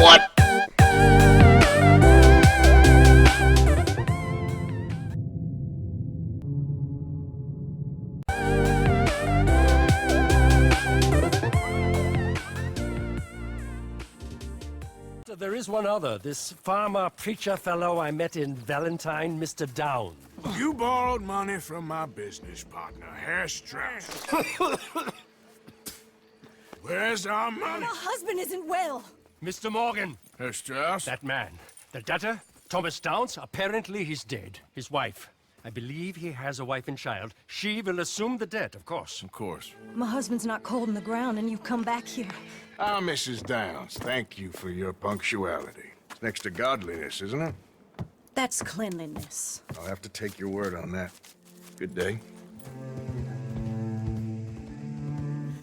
What? There is one other, this farmer preacher fellow I met in Valentine, Mr. Down. You borrowed money from my business partner, Herr Strauss. Where's our money? My husband isn't well. Mr. Morgan, Herr Strauss? that man, the debtor, Thomas Downs, apparently he's dead. His wife, I believe he has a wife and child. She will assume the debt, of course. Of course. My husband's not cold in the ground, and you've come back here. Ah, Mrs. Downs, thank you for your punctuality. It's next to godliness, isn't it? That's cleanliness. I'll have to take your word on that. Good day.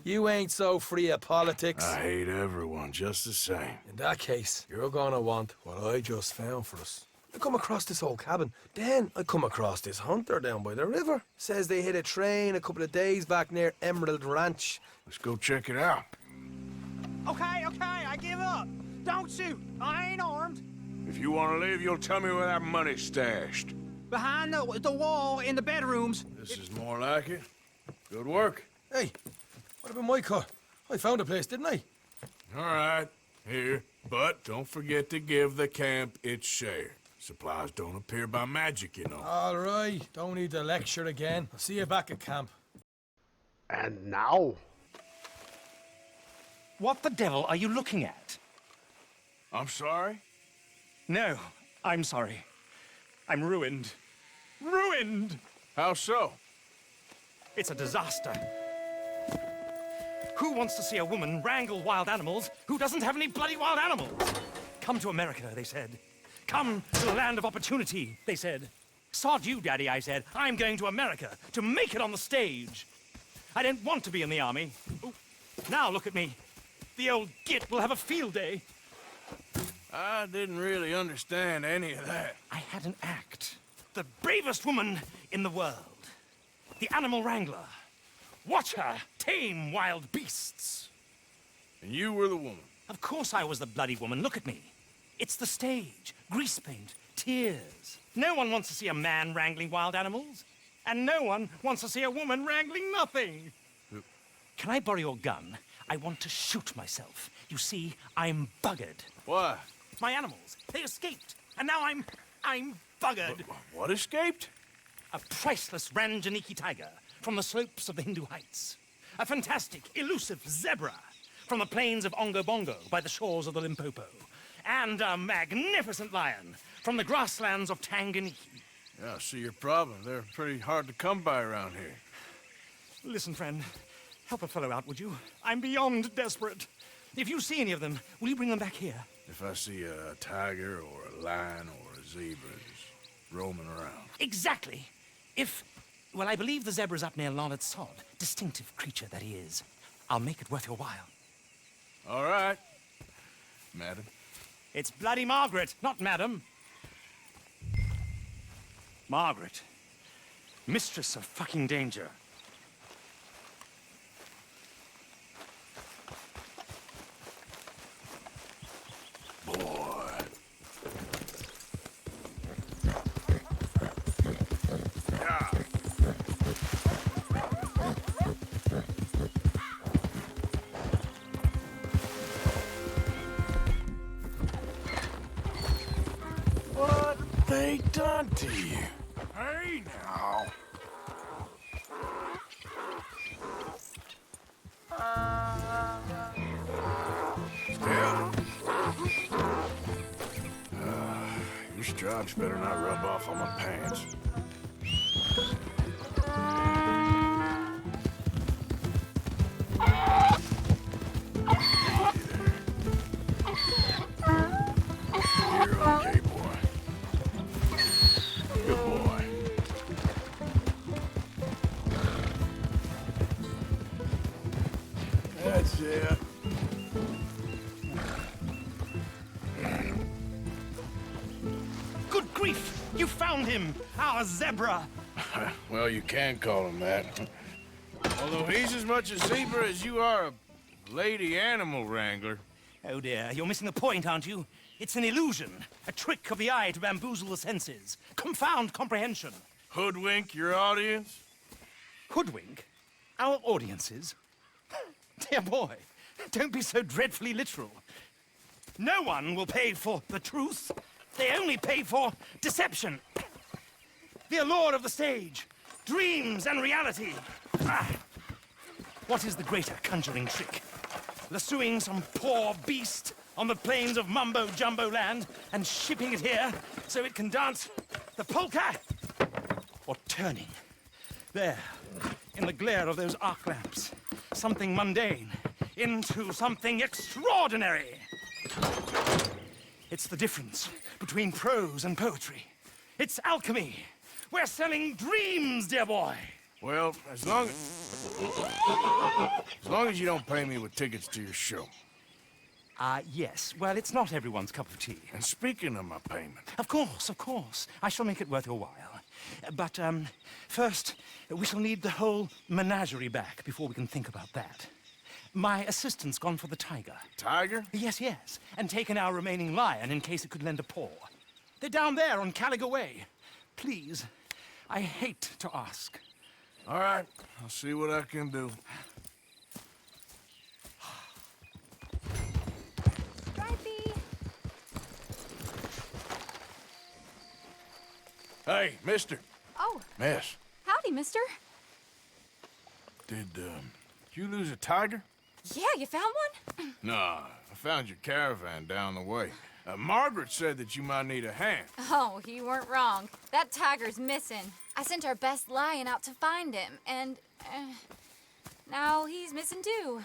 You ain't so free of politics. I hate everyone just the same. In that case, you're gonna want what I just found for us. I come across this old cabin. Then I come across this hunter down by the river. Says they hit a train a couple of days back near Emerald Ranch. Let's go check it out. Okay, I give up. Don't shoot. I ain't armed. If you want to leave, you'll tell me where that money's stashed. Behind the wall in the bedrooms. This is more like it. Good work. Hey, what about my car? I found a place, didn't I? All right, here. But don't forget to give the camp its share. Supplies don't appear by magic, you know. All right, don't need to lecture again. I'll see you back at camp. And now? What the devil are you looking at? I'm sorry? No, I'm sorry. I'm ruined. Ruined! How so? It's a disaster. Who wants to see a woman wrangle wild animals who doesn't have any bloody wild animals? Come to America, they said. Come to the land of opportunity, they said. Sod you, Daddy, I said. I'm going to America to make it on the stage. I don't want to be in the army. Ooh, now look at me. The old git will have a field day. I didn't really understand any of that. I had an act. The bravest woman in the world. The animal wrangler. Watch her tame wild beasts. And you were the woman. Of course I was the bloody woman. Look at me. It's the stage. Grease paint. Tears. No one wants to see a man wrangling wild animals. And no one wants to see a woman wrangling nothing. Can I borrow your gun? I want to shoot myself. You see, I'm buggered. Why? My animals, they escaped. And now I'm buggered. What escaped? A priceless Ranjaniki tiger from the slopes of the Hindu Heights. A fantastic, elusive zebra from the plains of Ongo Bongo by the shores of the Limpopo. And a magnificent lion from the grasslands of Tanganyika. Yeah, I see your problem. They're pretty hard to come by around here. Listen, friend, help a fellow out, would you? I'm beyond desperate. If you see any of them, will you bring them back here? If I see a tiger or a lion or a zebra just roaming around. Exactly. Well, I believe the zebra's up near Larned Sod. Distinctive creature that he is. I'll make it worth your while. All right, madam. It's bloody Margaret, not madam. Margaret. Mistress of fucking danger. Boy. Yeah. What they done to you? Hey now. Still? Your stripes better not rub off on my pants. You're okay, boy. Good boy. That's it. Good grief! You found him! Our zebra! Well, you can call him that. Although he's as much a zebra as you are a lady animal wrangler. Oh dear, you're missing the point, aren't you? It's an illusion, a trick of the eye to bamboozle the senses, confound comprehension. Hoodwink your audience? Hoodwink our audiences? Dear boy, don't be so dreadfully literal. No one will pay for the truth. They only pay for deception. The allure of the stage, dreams and reality. Ah. What is the greater conjuring trick? Lassoing some poor beast on the plains of mumbo-jumbo land and shipping it here so it can dance the polka? Or turning, there, in the glare of those arc lamps, something mundane into something extraordinary? It's the difference between prose and poetry. It's alchemy. We're selling dreams, dear boy. Well, as long as you don't pay me with tickets to your show. Yes. Well, it's not everyone's cup of tea. And speaking of my payment, Of course, of course. I shall make it worth your while. But, first, we shall need the whole menagerie back before we can think about that. My assistant's gone for the tiger. Tiger? Yes, yes. And taken our remaining lion in case it could lend a paw. They're down there on Caliga Way. Please, I hate to ask. All right, I'll see what I can do. Stripey! Hey, mister. Oh, Miss, howdy, mister. did you lose a tiger? Yeah, you found one? Nah, I found your caravan down the way. Margaret said that you might need a hand. Oh, you weren't wrong. That tiger's missing. I sent our best lion out to find him, and now he's missing too.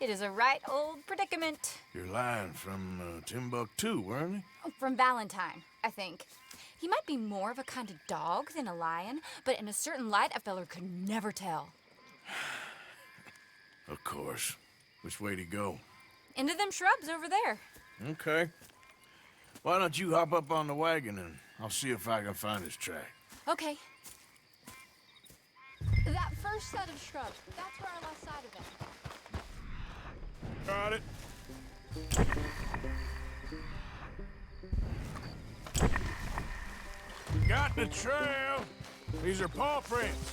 It is a right old predicament. Your lion from Timbuktu, weren't he? From Valentine, I think. He might be more of a kind of dog than a lion, but in a certain light, a feller could never tell. Of course. Which way to go? Into them shrubs over there. Okay. Why don't you hop up on the wagon and I'll see if I can find his track. Okay. That first set of shrubs, that's where I lost sight of him. Got it. Got the trail. These are paw prints.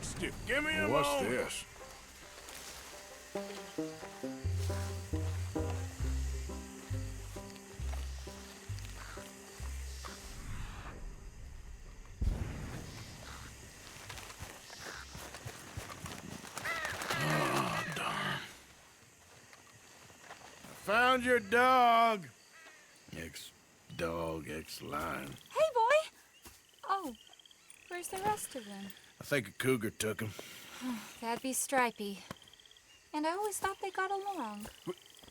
Stiff, give me a What's moment. this? Found your dog. Ex-dog, ex-lion. Hey, boy! Oh, where's the rest of them? I think a cougar took him. That'd be Stripey. And I always thought they got along.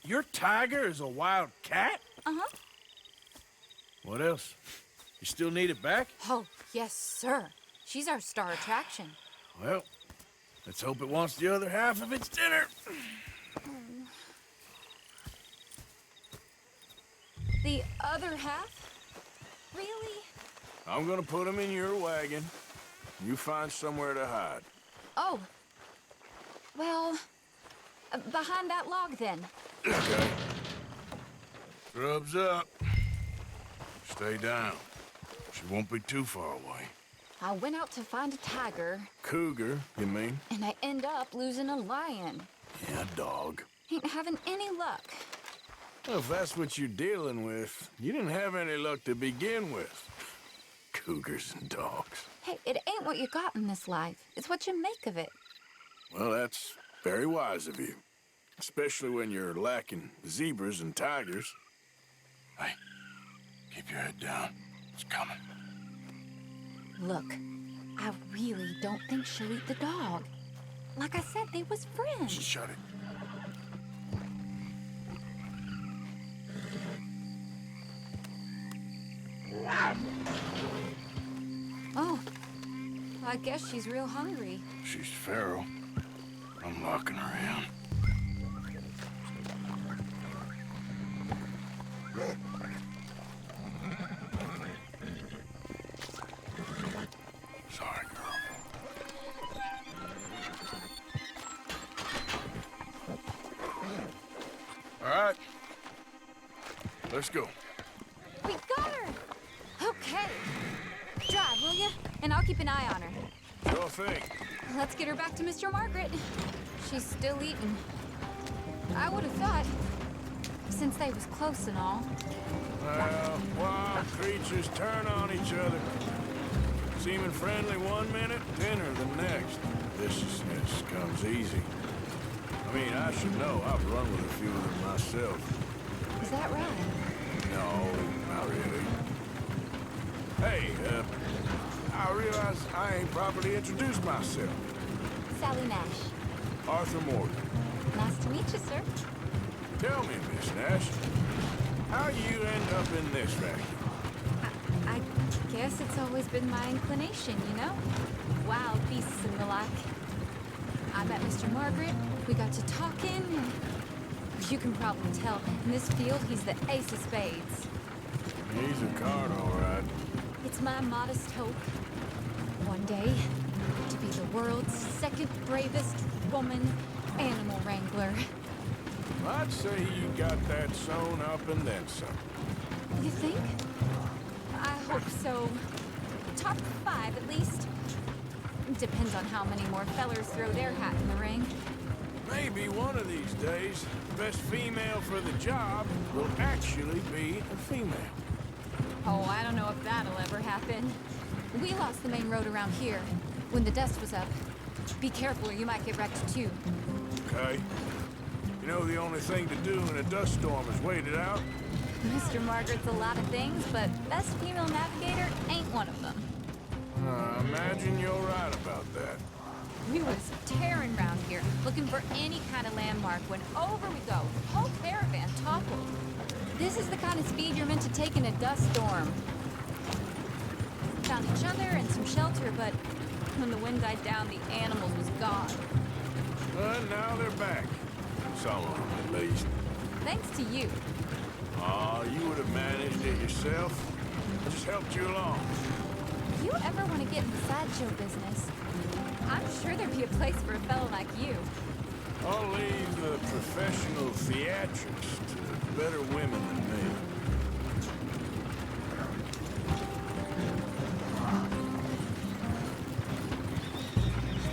Your tiger is a wild cat? Uh-huh. What else? You still need it back? Oh, yes, sir. She's our star attraction. Well, let's hope it wants the other half of its dinner. The other half? Really? I'm gonna put him in your wagon. You find somewhere to hide. Oh. Well, behind that log, then. Okay. Grub's up. Stay down. She won't be too far away. I went out to find a tiger, Cougar, you mean? and I end up losing a lion. Yeah, dog. Ain't having any luck. Well, if that's what you're dealing with, you didn't have any luck to begin with. Cougars and dogs. Hey, it ain't what you got in this life. It's what you make of it. Well, that's very wise of you. Especially when you're lacking zebras and tigers. Hey, keep your head down. It's coming. Look, I really don't think she'll eat the dog. Like I said, they was friends. Shut it. Oh, I guess she's real hungry. She's feral. I'm locking her in. Sorry, girl. right. Let's go. We got her! Okay. Drive, will ya? And I'll keep an eye on her. Sure thing. Let's get her back to Mr. Margaret. She's still eating. I would have thought, since they was close and all. Well, wild creatures turn on each other. Seeming friendly one minute, dinner the next. Viciousness comes easy. I mean, I should know. I've run with a few of them myself. Is that right? No, not really. Hey, I realize I ain't properly introduced myself. Sally Nash. Arthur Morgan. Nice to meet you, sir. Tell me, Miss Nash, how you end up in this racket? I guess it's always been my inclination, you know? Wild beasts and the like. I met Mr. Margaret, we got to talking, and you can probably tell, in this field, he's the ace of spades. He's a card, all right. It's my modest hope, one day, to be the world's second bravest woman animal wrangler. I'd say you got that sewn up and then some. You think? I hope so. Top 5, at least. Depends on how many more fellers throw their hat in the ring. Maybe one of these days, the best female for the job will actually be a female. Oh, I don't know if that'll ever happen. We lost the main road around here when the dust was up. Be careful or you might get wrecked too. Okay. You know the only thing to do in a dust storm is wait it out? Mr. Margaret's a lot of things, but best female navigator ain't one of them. I imagine you're right about that. We was tearing around here, looking for any kind of landmark when over we go. Whole caravan toppled. This is the kind of speed you're meant to take in a dust storm. Found each other and some shelter, but when the wind died down, the animals was gone. But now they're back. Some of them, at least. Thanks to you. Aw, you would have managed it yourself. I just helped you along. If you ever want to get in the sideshow business, I'm sure there'd be a place for a fellow like you. I'll leave the professional theatrics to better women than me.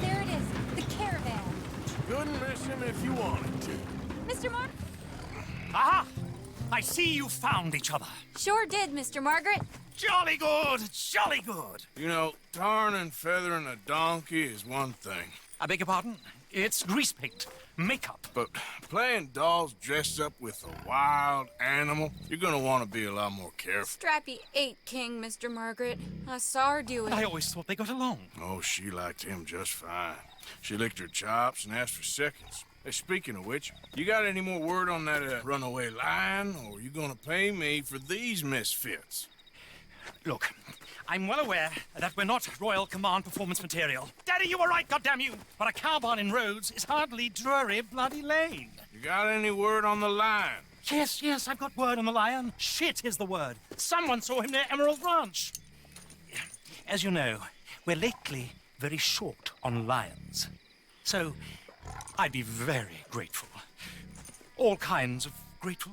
There it is, the caravan. Couldn't miss him if you wanted to. Mr. Mark? Aha! I see you found each other. Sure did, Mr. Margaret. Jolly good, jolly good. You know, tarring and feathering a donkey is one thing. I beg your pardon? It's grease paint, makeup. But playing dolls dressed up with a wild animal, you're gonna want to be a lot more careful. Strappy ain't king, Mr. Margaret. I saw her do it. I always thought they got along. Oh, she liked him just fine. She licked her chops and asked for seconds. Hey, speaking of which, you got any more word on that runaway lion, or you gonna pay me for these misfits? Look, I'm well aware that we're not Royal Command performance material. Daddy, you were right, goddamn you! But a cow barn in Rhodes is hardly Drury Bloody Lane. You got any word on the lion? Yes, I've got word on the lion. Shit is the word. Someone saw him near Emerald Ranch. As you know, we're lately very short on lions. So, I'd be very grateful. All kinds of grateful.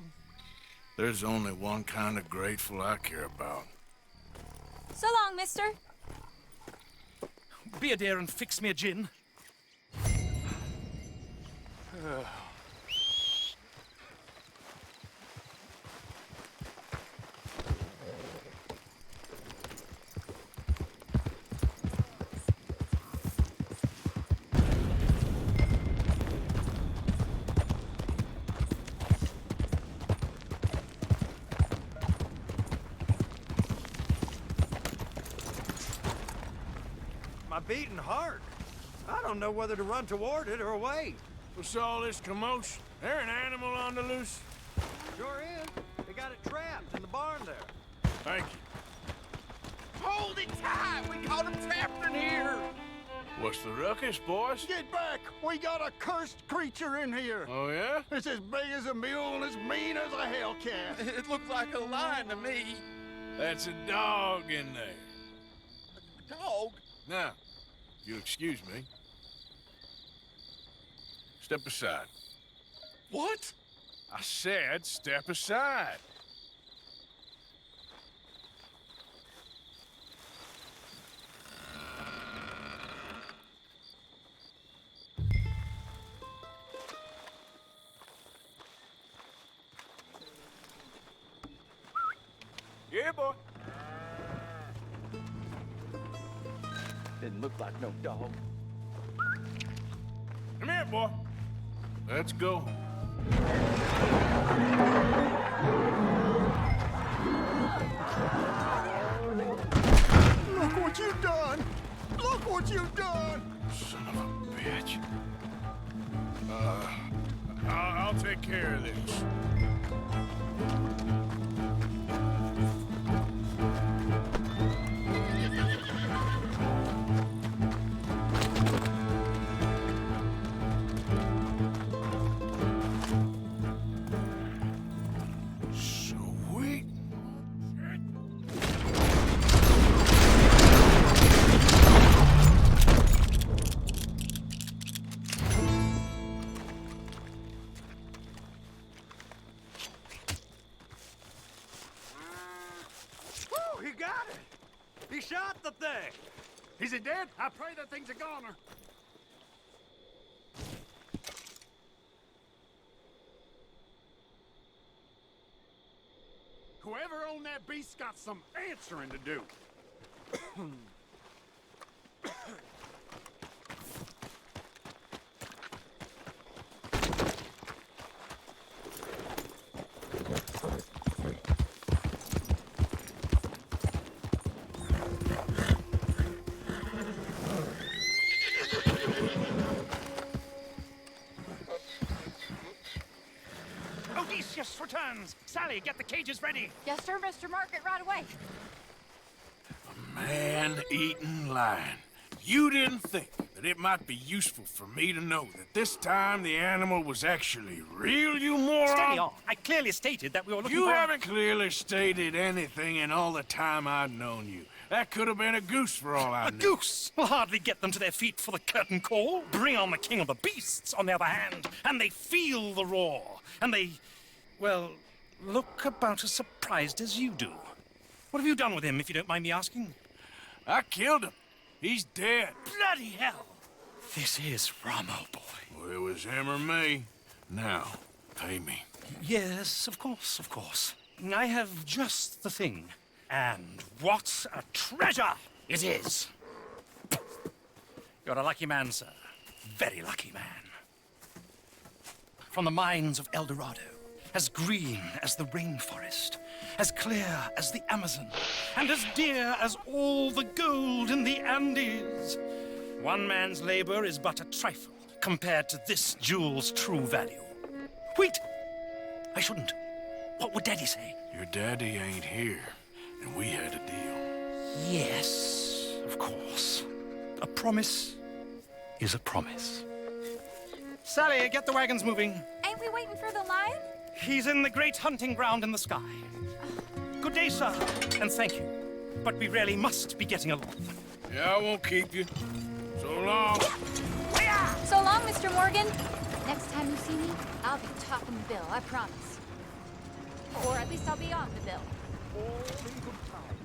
There's only one kind of grateful I care about. So long, mister. Be a dear and fix me a gin. My beating heart. I don't know whether to run toward it or away. What's all this commotion? There an animal on the loose? Sure is. They got it trapped in the barn there. Thank you. Hold it tight! We got him trapped in here! What's the ruckus, boys? Get back! We got a cursed creature in here! Oh, yeah? It's as big as a mule and as mean as a hellcat. It looks like a lion to me. That's a dog in there. Dog? Now, if you'll excuse me. Step aside. What? I said step aside. Yeah, boy. Didn't look like no dog. Come here, boy. Let's go. Look what you've done! Look what you've done! Son of a bitch. I'll take care of this. Sweet. Woo, he got it! He shot the thing! Is it dead? I pray that thing's a goner. Whoever owned that beast's got some answering to do. Odysseus returns. Sally, get the cages ready. Yes, sir, Mr. Margaret, right away. Man-eating lion. You didn't think that it might be useful for me to know that this time the animal was actually real, you moron? Steady on. I clearly stated that we were looking You for... haven't clearly stated anything in all the time I've known you. That could have been a goose for all I A knew. goose will hardly get them to their feet for the curtain call. Bring on the king of the beasts, on the other hand, and they feel the roar. And they, well, look about as surprised as you do. What have you done with him, if you don't mind me asking? I killed him. He's dead. Bloody hell! This is Ramo, boy. Well, it was him or me. Now, pay me. Yes, of course, of course. I have just the thing. And what a treasure it is! You're a lucky man, sir. Very lucky man. From the mines of El Dorado, as green as the rainforest, as clear as the Amazon, and as dear as all the gold in the Andes. One man's labor is but a trifle compared to this jewel's true value. Wait! I shouldn't. What would Daddy say? Your daddy ain't here, and we had a deal. Yes, of course. A promise is a promise. Sally, get the wagons moving. Ain't we waiting for the lion? He's in the great hunting ground in the sky. Good day, sir, and thank you. But we really must be getting along. Yeah, I won't keep you. So long. So long, Mr. Morgan. Next time you see me, I'll be topping the bill, I promise. Or at least I'll be on the bill. All in good time,